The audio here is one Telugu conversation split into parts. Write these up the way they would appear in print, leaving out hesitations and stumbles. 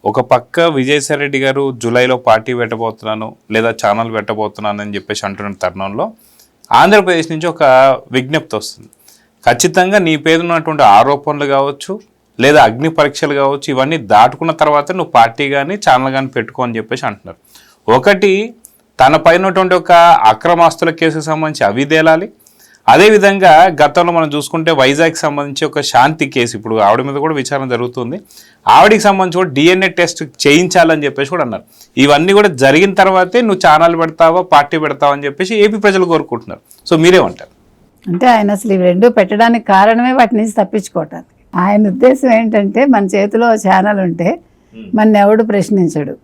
ఒక పక్క విజయసాయి రెడ్డి గారు జూలైలో పార్టీ పెట్టబోతున్నాను లేదా ఛానల్ పెట్టబోతున్నాను అని చెప్పేసి అంటున్న తరుణంలో ఆంధ్రప్రదేశ్ నుంచి ఒక విజ్ఞప్తి వస్తుంది. ఖచ్చితంగా నీ పేరు ఉన్నటువంటి ఆరోపణలు కావచ్చు లేదా అగ్ని పరీక్షలు కావచ్చు, ఇవన్నీ దాటుకున్న తర్వాత నువ్వు పార్టీ కానీ ఛానల్ కానీ పెట్టుకో అని చెప్పేసి అంటున్నారు. ఒకటి, తన పైనటువంటి ఒక అక్రమాస్తుల కేసుకు సంబంధించి అవి తేలాలి. అదేవిధంగా గతంలో మనం చూసుకుంటే వైజాగ్కి సంబంధించి ఒక శాంతి కేసు, ఇప్పుడు ఆవిడ మీద కూడా విచారణ జరుగుతుంది, ఆవిడికి సంబంధించి కూడా DNA టెస్ట్ చేయించాలని చెప్పేసి కూడా అన్నారు. ఇవన్నీ కూడా జరిగిన తర్వాతే నువ్వు ఛానల్ పెడతావా పార్టీ పెడతావా అని చెప్పేసి ఏపీ ప్రజలు కోరుకుంటున్నారు. సో మీరేమంటారు? అంటే ఆయన అసలు ఇవి రెండు పెట్టడానికి కారణమే వాటి నుంచి తప్పించుకోవటానికి. ఆయన ఉద్దేశం ఏంటంటే మన చేతిలో ఛానల్ ఉంటే మన ఎవడు ప్రశ్నించడు.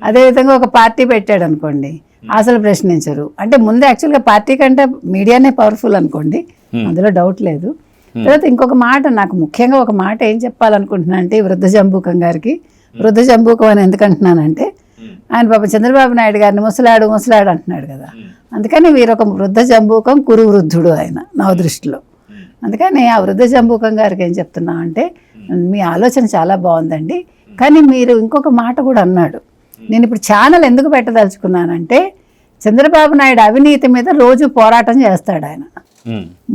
అదేవిధంగా ఒక పార్టీ పెట్టాడు అనుకోండి, అసలు ప్రశ్నించరు. అంటే ముందు యాక్చువల్గా పార్టీ కంటే మీడియానే పవర్ఫుల్ అనుకోండి, అందులో డౌట్ లేదు. తర్వాత ఇంకొక మాట, నాకు ముఖ్యంగా ఒక మాట ఏం చెప్పాలనుకుంటున్నా అంటే వృద్ధ జంబూకం గారికి. వృద్ధ జంబూకం అని ఎందుకంటున్నానంటే ఆయన పాపం చంద్రబాబు నాయుడు గారిని ముసలాడు అంటున్నాడు కదా, అందుకని వీరొక వృద్ధ జంబూకం కురు వృద్ధుడు ఆయన నా దృష్టిలో. అందుకని ఆ వృద్ధ జంబూకం గారికి ఏం చెప్తున్నా అంటే, మీ ఆలోచన చాలా బాగుందండి, కానీ మీరు ఇంకొక మాట కూడా అన్నాడు. నేను ఇప్పుడు ఛానల్ ఎందుకు పెట్టదలుచుకున్నానంటే చంద్రబాబు నాయుడు అవినీతి మీద రోజు పోరాటం చేస్తాడు ఆయన.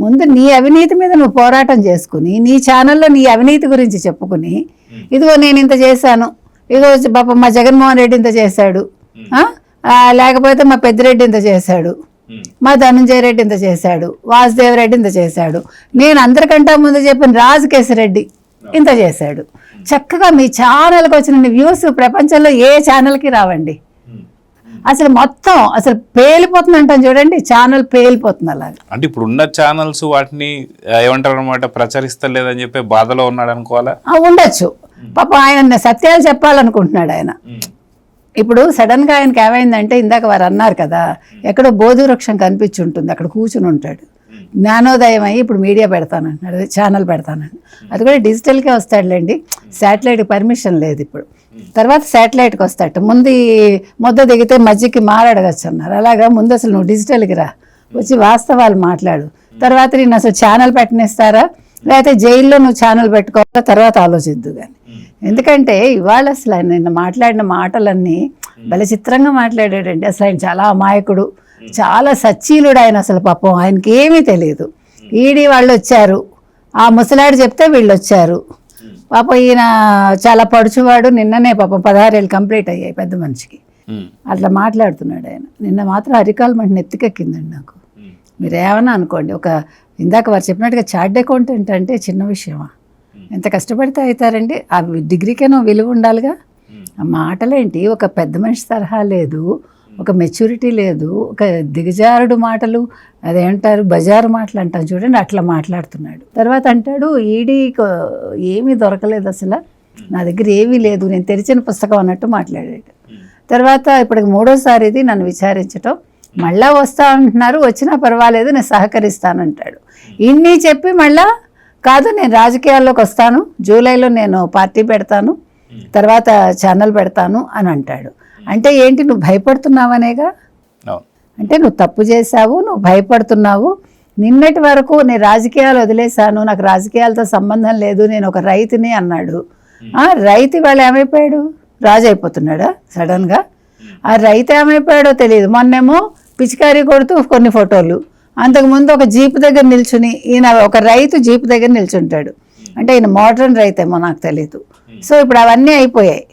ముందు నీ అవినీతి మీద నువ్వు పోరాటం చేసుకుని నీ ఛానల్లో నీ అవినీతి గురించి చెప్పుకుని, ఇదిగో నేను ఇంత చేశాను, ఇదిగో పాపం మా జగన్మోహన్ రెడ్డి ఇంత చేశాడు, లేకపోతే మా పెద్దిరెడ్డి ఇంత చేశాడు, మా ధనంజయ రెడ్డి ఇంత చేశాడు, వాసుదేవ్ రెడ్డి ఇంత చేశాడు, నేను అందరికంటే ముందు చెప్పిన రాజకేశరెడ్డి ఇంత చేశాడు. చక్కగా మీ ఛానల్కి వచ్చిన వ్యూస్ ప్రపంచంలో ఏ ఛానల్కి రావండి. అసలు మొత్తం అసలు పేలిపోతుంది అంటాం చూడండి, ఛానల్ పేలిపోతుంది అలాగే. అంటే ఇప్పుడు ఉన్న ఛానల్స్ వాటిని ఏమంటారు అనమాట, ప్రచరిస్తలేదని చెప్పి బాధలో ఉన్నాడు అనుకోవాలా? ఉండొచ్చు. పాప ఆయన సత్యాలు చెప్పాలనుకుంటున్నాడు ఆయన. ఇప్పుడు సడన్గా ఆయనకి ఏమైందంటే, ఇందాక వారు అన్నారు కదా, ఎక్కడో బోధి వృక్షం కనిపించి ఉంటుంది, అక్కడ కూర్చుని ఉంటాడు, జ్ఞానోదయం అయ్యి ఇప్పుడు మీడియా పెడతానంటున్నాడు, ఛానల్ పెడతానండి. అది కూడా డిజిటల్కే వస్తాడులేండి, శాటిలైట్కి పర్మిషన్ లేదు ఇప్పుడు. తర్వాత శాటిలైట్కి వస్తాడు, ముద్ద దిగితే మధ్యకి మారడగచ్చు అన్నారు. అలాగా ముందు అసలు నువ్వు డిజిటల్కి రా, వచ్చి వాస్తవాలు మాట్లాడు, తర్వాత నేను అసలు ఛానల్ పెట్టనిస్తారా లేకపోతే జైల్లో నువ్వు ఛానల్ పెట్టుకోవాలా, తర్వాత ఆలోచిద్దు. కానీ ఎందుకంటే ఇవాళ అసలు ఆయన నిన్న మాట్లాడిన మాటలన్నీ భలే చిత్రంగా మాట్లాడాడండి. అసలు ఆయన చాలా అమాయకుడు, చాలా సచ్చీలుడు ఆయన. అసలు పాపం ఆయనకి ఏమీ తెలియదు. ఈడీ వాళ్ళు వచ్చారు, ఆ ముసలాడు చెప్తే వీళ్ళు వచ్చారు. పాపం ఈయన చాలా పడుచువాడు, నిన్ననే పాపం 16 ఏళ్ళు కంప్లీట్ అయ్యాయి పెద్ద మనిషికి. అట్లా మాట్లాడుతున్నాడు ఆయన. నిన్న మాత్రం అరికాలు మంట నెత్తికెక్కిందండి నాకు. మీరు ఏమన్నా అనుకోండి, ఒక ఇందాక వారు చెప్పినట్టుగా చార్ట్ అకౌంటెంట్ అంటే చిన్న విషయమా? ఎంత కష్టపడితే అవుతారండి. ఆ డిగ్రీకేనో విలువ ఉండాలిగా. ఆ మాటలేంటి, ఒక పెద్ద మనిషి తరహా లేదు, ఒక మెచ్యూరిటీ లేదు, ఒక దిగజారుడు మాటలు, అదేంటారు బజారు మాటలు అంటాను చూడండి, అట్లా మాట్లాడుతున్నాడు. తర్వాత అంటాడు ఈడీ ఏమీ దొరకలేదు, అసలు నా దగ్గర ఏమీ లేదు, నేను తెరిచిన పుస్తకం అన్నట్టు మాట్లాడాడు. తర్వాత ఇప్పటికి 3వ ఇది నన్ను విచారించటం, మళ్ళా వస్తా అంటున్నారు, వచ్చినా పర్వాలేదు నేను సహకరిస్తానంటాడు. ఇన్ని చెప్పి మళ్ళా కాదు నేను రాజకీయాల్లోకి వస్తాను, జూలైలో నేను పార్టీ పెడతాను, తర్వాత ఛానల్ పెడతాను అని అంటాడు. అంటే ఏంటి, నువ్వు భయపడుతున్నావనేగా. అంటే నువ్వు తప్పు చేశావు, నువ్వు భయపడుతున్నావు. నిన్నటి వరకు నేను రాజకీయాలు వదిలేశాను, నాకు రాజకీయాలతో సంబంధం లేదు, నేను ఒక రైతుని అన్నాడు. రైతు ఇవాళ ఏమైపోయాడు, రాజు అయిపోతున్నాడా సడన్గా? ఆ రైతు ఏమైపోయాడో తెలియదు. మొన్నేమో పిచికారీ కొడుతూ కొన్ని ఫోటోలు, అంతకుముందు ఒక జీపు దగ్గర నిల్చుని, ఈయన ఒక రైతు జీపు దగ్గర నిల్చుంటాడు అంటే ఈయన మోడర్న్ రైతేమో నాకు తెలీదు. సో ఇప్పుడు అవన్నీ అయిపోయాయి.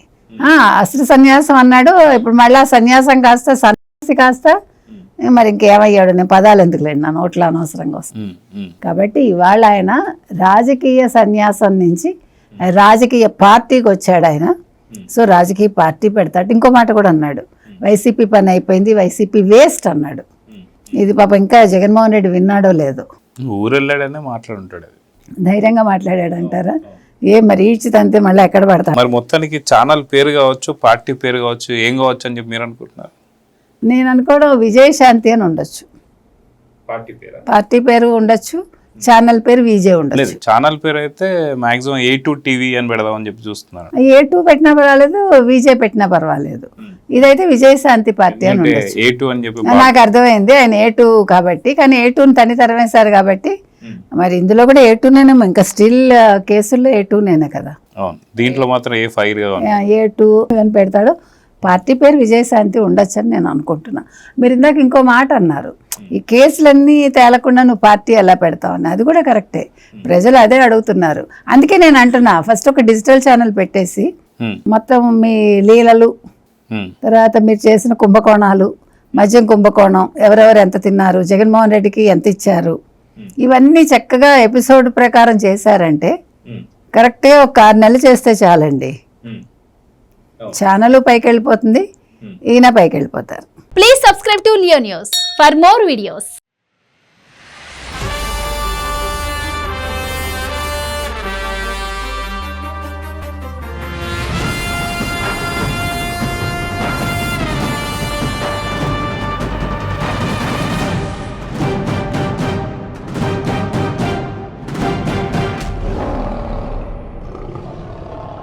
అసలు సన్యాసం అన్నాడు, ఇప్పుడు మళ్ళీ సన్యాసం కాస్త సన్యాసి కాస్త మరి ఇంకేమయ్యాడు, నేను పదాలు ఎందుకులేండి నా నోట్లో అనవసరంగా వస్తుంది. కాబట్టి ఇవాళ ఆయన రాజకీయ సన్యాసం నుంచి రాజకీయ పార్టీకి వచ్చాడు ఆయన. సో రాజకీయ పార్టీ పెడతాడు. ఇంకో మాట కూడా అన్నాడు, వైసీపీ పని అయిపోయింది, వైసీపీ వేస్ట్ అన్నాడు. ఇది పాప ఇంకా జగన్మోహన్ రెడ్డి విన్నాడో లేదో, ఊరెళ్ళాడనే మాట్లాడుంటాడు, ధైర్యంగా మాట్లాడాడు అంటారా? మరి ఈడ్చితంతే మళ్ళీ ఎక్కడ పడతాడు. మరి మొత్తానికి ఛానల్ పేరు కావచ్చు, పార్టీ పేరు కావచ్చు, ఏం కావచ్చు అని చెప్పి మీరు అనుకుంటున్నారు? నేను అనుకోవడం విజయశాంతి అని ఉండొచ్చు, పార్టీ పేరు ఉండొచ్చు, ఛానల్ పేరు విజయ్ ఉండొచ్చు. ఛానల్ పేరు అయితే మాక్సిమం A2 టీవీ అని పెడదామని చెప్పి చూస్తున్నారు. A2 పెట్టినా పర్వాలేదు, విజయ్ పెట్టినా పర్వాలేదు. ఇదైతే విజయశాంతి పార్టీ అని ఉండొచ్చు. A2 అని చెప్పి నాకు అర్థమైంది, ఆయన A2 కాబట్టి. కానీ A2ని తని తరవేశారు కాబట్టి మరి ఇందులో కూడా A2నేనే, ఇంకా స్టిల్ కేసుల్లో A2నేనే కదా. అవును, దీంట్లో మాత్రం A5 A2 అని పెడతాడు. పార్టీ పేరు విజయశాంతి ఉండొచ్చని నేను అనుకుంటున్నా. మీరు ఇందాక ఇంకో మాట అన్నారు, ఈ కేసులన్నీ తేలకుండా నువ్వు పార్టీ ఎలా పెడతావని. అది కూడా కరెక్టే, ప్రజలు అదే అడుగుతున్నారు. అందుకే నేను అంటున్నా, ఫస్ట్ ఒక డిజిటల్ ఛానల్ పెట్టేసి మొత్తం మీ లీలలు, తర్వాత మీరు చేసిన కుంభకోణాలు, మద్యం కుంభకోణం, ఎవరెవరు ఎంత తిన్నారు, జగన్మోహన్ రెడ్డికి ఎంత ఇచ్చారు, ఇవన్నీ చక్కగా ఎపిసోడ్ ప్రకారం చేశారంటే కరెక్ట్గా ఒక 6 నెలలు చేస్తే చాలండి. ఛానల్ పైకి వెళ్ళిపోతుంది, ఈయన పైకి వెళ్ళిపోతారు. Please subscribe to Leo news for more videos.